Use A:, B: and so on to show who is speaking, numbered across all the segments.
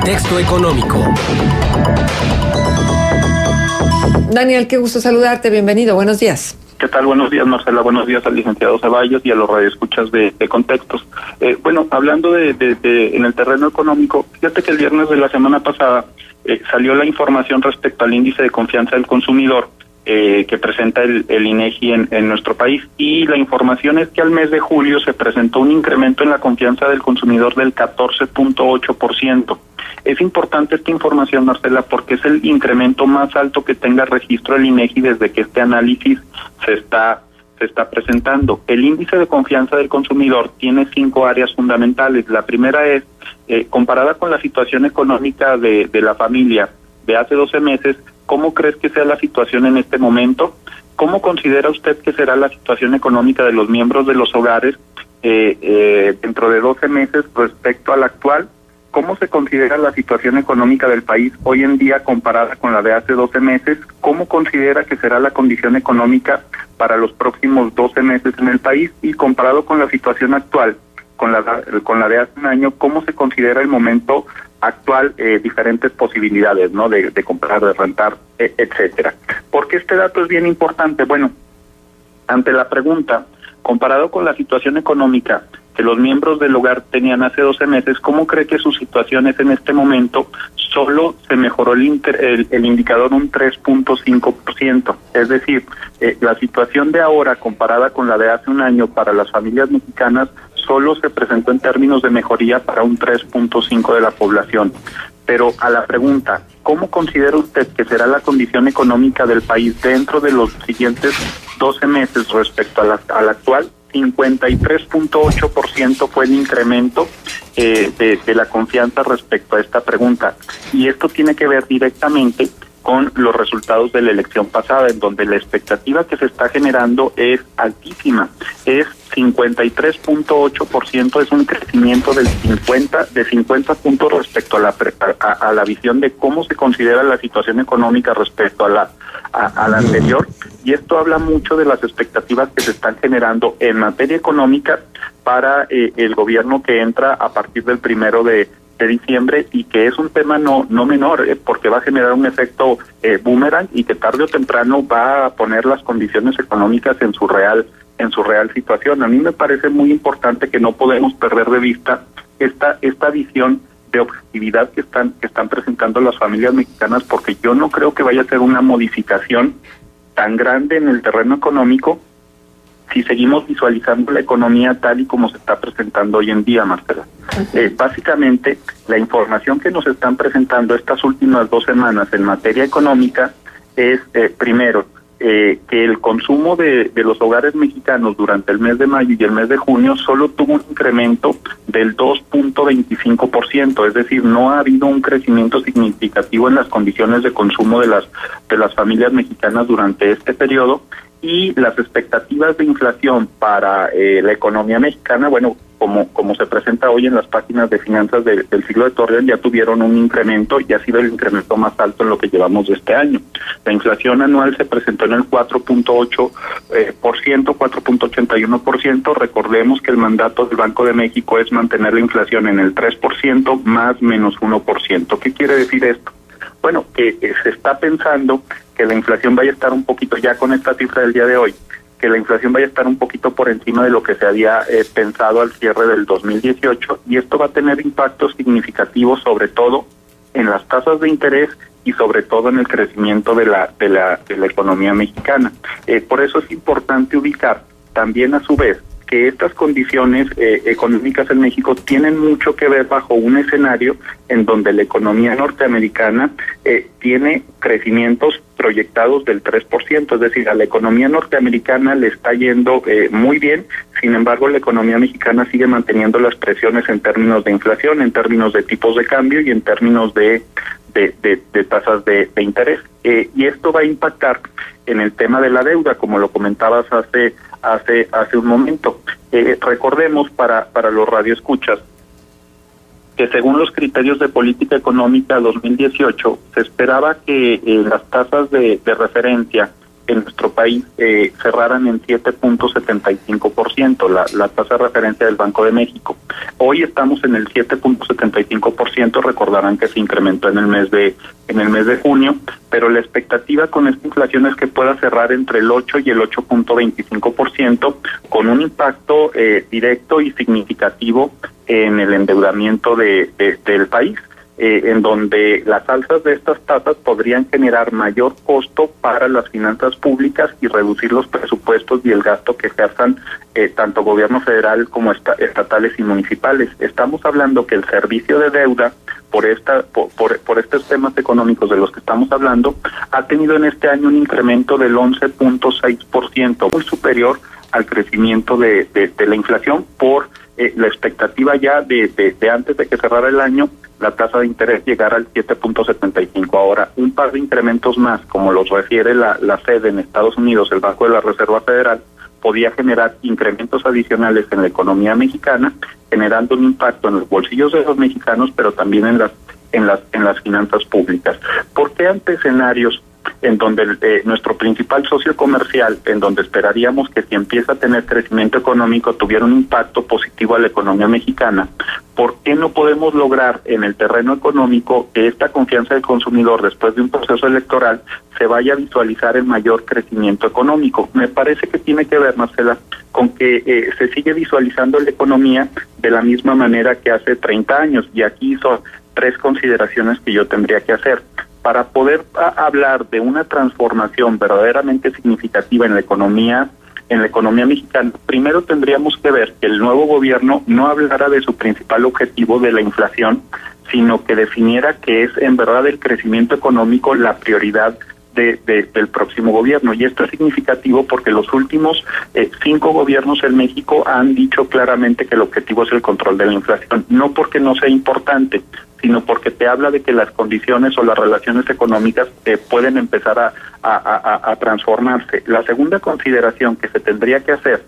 A: Contexto económico.
B: Daniel, qué gusto saludarte, bienvenido, buenos días.
C: ¿Qué tal? Buenos días, Marcela, buenos días al licenciado Ceballos y a los radioescuchas de Contextos. Bueno, hablando en el terreno económico, fíjate que el viernes de la semana pasada salió la información respecto al índice de confianza del consumidor que presenta el INEGI en nuestro país, y la información es que al mes de julio se presentó un incremento en la confianza del consumidor del 14.8%. Es importante esta información, Marcela, porque es el incremento más alto que tenga registro el INEGI desde que este análisis se está presentando. El índice de confianza del consumidor tiene 5 áreas fundamentales. La primera es, comparada con la situación económica de la familia de hace 12 meses, ¿cómo crees que sea la situación en este momento? ¿Cómo considera usted que será la situación económica de los miembros de los hogares dentro de 12 meses respecto a la actual? ¿Cómo se considera la situación económica del país hoy en día comparada con la de hace 12 meses? ¿Cómo considera que será la condición económica para los próximos 12 meses en el país? Y comparado con la situación actual, con la de hace un año, ¿cómo se considera el momento actual, diferentes posibilidades, ¿no? De comprar, de rentar, etcétera. ¿Por qué este dato es bien importante? Bueno, ante la pregunta, comparado con la situación económica que los miembros del hogar tenían hace 12 meses, ¿cómo cree que su situación es en este momento? Solo se mejoró el indicador un 3.5%. Es decir, la situación de ahora comparada con la de hace un año para las familias mexicanas solo se presentó en términos de mejoría para un 3.5% de la población. Pero a la pregunta, ¿cómo considera usted que será la condición económica del país dentro de los siguientes 12 meses respecto a la actual? 53.8% fue el incremento de la confianza respecto a esta pregunta. Y esto tiene que ver directamente con los resultados de la elección pasada, en donde la expectativa que se está generando es altísima. Es 53.8%, es un crecimiento de 50 puntos respecto a la visión de cómo se considera la situación económica respecto a la anterior. Y esto habla mucho de las expectativas que se están generando en materia económica para el gobierno que entra a partir del 1 de diciembre, y que es un tema no menor, porque va a generar un efecto boomerang, y que tarde o temprano va a poner las condiciones económicas en su real situación. A mí me parece muy importante que no podemos perder de vista esta visión de objetividad que están presentando las familias mexicanas, porque yo no creo que vaya a ser una modificación tan grande en el terreno económico si seguimos visualizando la economía tal y como se está presentando hoy en día, Marcela. Básicamente, la información que nos están presentando estas últimas 2 semanas en materia económica es, primero, que el consumo de los hogares mexicanos durante el mes de mayo y el mes de junio solo tuvo un incremento del 2.25%, es decir, no ha habido un crecimiento significativo en las condiciones de consumo de las familias mexicanas durante este periodo. Y las expectativas de inflación para la economía mexicana, bueno, como se presenta hoy en las páginas de finanzas del Siglo de Torreón, ya tuvieron un incremento y ha sido el incremento más alto en lo que llevamos de este año. La inflación anual se presentó en el 4.8%, 4.81%. Recordemos que el mandato del Banco de México es mantener la inflación en el 3% más menos 1%. ¿Qué quiere decir esto? Bueno, que se está pensando que la inflación vaya a estar un poquito, ya con esta cifra del día de hoy, que la inflación vaya a estar un poquito por encima de lo que se había pensado al cierre del 2018, y esto va a tener impactos significativos sobre todo en las tasas de interés y sobre todo en el crecimiento de la economía mexicana. Por eso es importante ubicar también a su vez que estas condiciones económicas en México tienen mucho que ver bajo un escenario en donde la economía norteamericana tiene crecimientos proyectados del 3%, es decir, a la economía norteamericana le está yendo muy bien. Sin embargo, la economía mexicana sigue manteniendo las presiones en términos de inflación, en términos de tipos de cambio y en términos de tasas de interés. Y esto va a impactar en el tema de la deuda, como lo comentabas hace un momento. Recordemos para los radioescuchas que según los criterios de política económica 2018 se esperaba que las tasas de referencia en nuestro país cerraran en 7.75%, la tasa de referencia del Banco de México. Hoy estamos en el 7.75%, recordarán que se incrementó en el mes de junio, pero la expectativa con esta inflación es que pueda cerrar entre el 8 y el 8.25%, con un impacto directo y significativo en el endeudamiento del país, en donde las alzas de estas tasas podrían generar mayor costo para las finanzas públicas y reducir los presupuestos y el gasto que ejerzan tanto gobierno federal como estatales y municipales. Estamos hablando que el servicio de deuda, por estos temas económicos de los que estamos hablando, ha tenido en este año un incremento del 11.6%, muy superior al crecimiento de la inflación por la expectativa ya de antes de que cerrara el año, la tasa de interés llegara al 7.75. Ahora, un par de incrementos más, como los refiere la Fed en Estados Unidos, el Banco de la Reserva Federal, podía generar incrementos adicionales en la economía mexicana, generando un impacto en los bolsillos de los mexicanos, pero también en las finanzas públicas. ¿Por qué ante escenarios en donde nuestro principal socio comercial, en donde esperaríamos que si empieza a tener crecimiento económico tuviera un impacto positivo a la economía mexicana, por qué no podemos lograr en el terreno económico que esta confianza del consumidor después de un proceso electoral se vaya a visualizar en mayor crecimiento económico? Me parece que tiene que ver, Marcela, con que se sigue visualizando la economía de la misma manera que hace 30 años, y aquí son 3 consideraciones que yo tendría que hacer. Para poder hablar de una transformación verdaderamente significativa en la economía mexicana, primero tendríamos que ver que el nuevo gobierno no hablara de su principal objetivo de la inflación, sino que definiera que es en verdad el crecimiento económico la prioridad del próximo gobierno. Y esto es significativo porque los últimos 5 gobiernos en México han dicho claramente que el objetivo es el control de la inflación, no porque no sea importante, sino porque te habla de que las condiciones o las relaciones económicas pueden empezar a transformarse. La segunda consideración que se tendría que hacer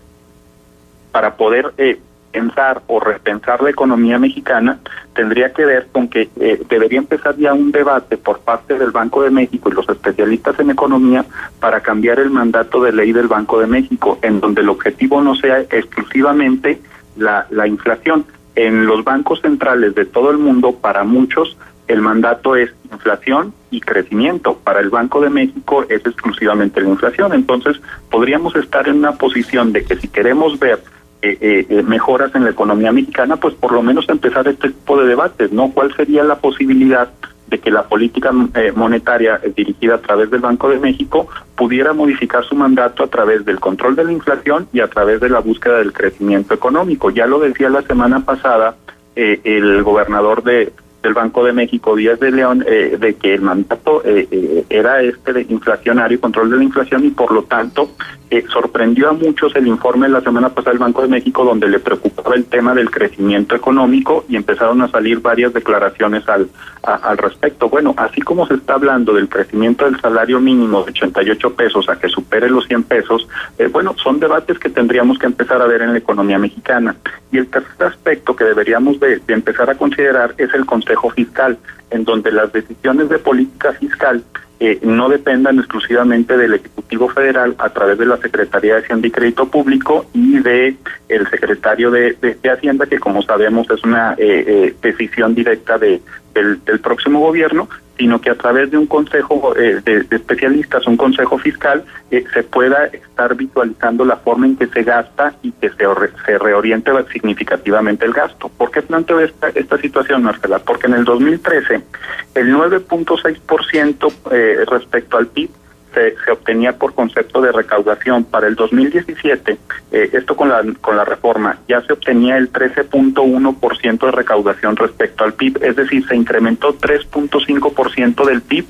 C: para poder pensar o repensar la economía mexicana tendría que ver con que debería empezar ya un debate por parte del Banco de México y los especialistas en economía para cambiar el mandato de ley del Banco de México, en donde el objetivo no sea exclusivamente la inflación. En los bancos centrales de todo el mundo, para muchos, el mandato es inflación y crecimiento. Para el Banco de México es exclusivamente la inflación. Entonces, podríamos estar en una posición de que si queremos ver mejoras en la economía mexicana, pues por lo menos empezar este tipo de debates, ¿no? ¿Cuál sería la posibilidad de que la política monetaria dirigida a través del Banco de México pudiera modificar su mandato a través del control de la inflación y a través de la búsqueda del crecimiento económico? Ya lo decía la semana pasada el gobernador del Banco de México, Díaz de León, de que el mandato era de inflacionario, control de la inflación, y por lo tanto sorprendió a muchos el informe de la semana pasada del Banco de México, donde le preocupaba el tema del crecimiento económico, y empezaron a salir varias declaraciones al respecto. Bueno, así como se está hablando del crecimiento del salario mínimo de 88 pesos a que supere los 100 pesos, bueno, son debates que tendríamos que empezar a ver en la economía mexicana. Y el tercer aspecto que deberíamos de empezar a considerar es el Consejo Fiscal, en donde las decisiones de política fiscal no dependan exclusivamente del Ejecutivo Federal a través de la Secretaría de Hacienda y Crédito Público y de el secretario de Hacienda, que como sabemos es una decisión directa del próximo gobierno, sino que a través de un consejo de especialistas, un consejo fiscal, se pueda estar visualizando la forma en que se gasta y que se reoriente significativamente el gasto. ¿Por qué planteo esta situación, Marcela? Porque en el 2013 el 9.6% respecto al PIB se obtenía por concepto de recaudación. Para el 2017, esto con la reforma, ya se obtenía el 13.1% de recaudación respecto al PIB, es decir, se incrementó 3.5% del PIB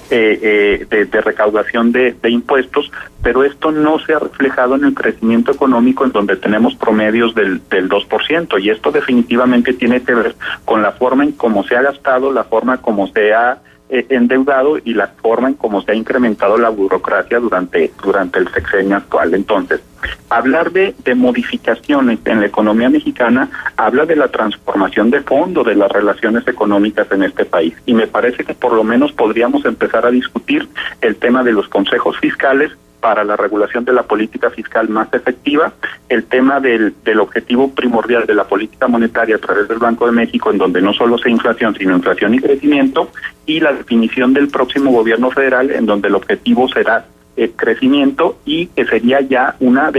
C: de recaudación de impuestos, pero esto no se ha reflejado en el crecimiento económico, en donde tenemos promedios del 2%, y esto definitivamente tiene que ver con la forma en cómo se ha gastado, la forma como se ha endeudado y la forma en cómo se ha incrementado la burocracia durante el sexenio actual. Entonces, hablar de modificaciones en la economía mexicana habla de la transformación de fondo de las relaciones económicas en este país, y me parece que por lo menos podríamos empezar a discutir el tema de los consejos fiscales para la regulación de la política fiscal más efectiva, el tema del objetivo primordial de la política monetaria a través del Banco de México, en donde no solo sea inflación, sino inflación y crecimiento, y la definición del próximo gobierno federal, en donde el objetivo será crecimiento, y que sería ya una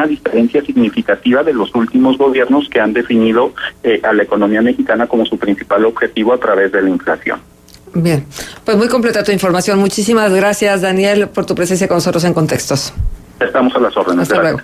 C: diferencia significativa de los últimos gobiernos que han definido a la economía mexicana como su principal objetivo a través de la inflación.
B: Bien, pues muy completa tu información. Muchísimas gracias, Daniel, por tu presencia con nosotros en Contextos.
C: Estamos a las órdenes.
B: Hasta luego.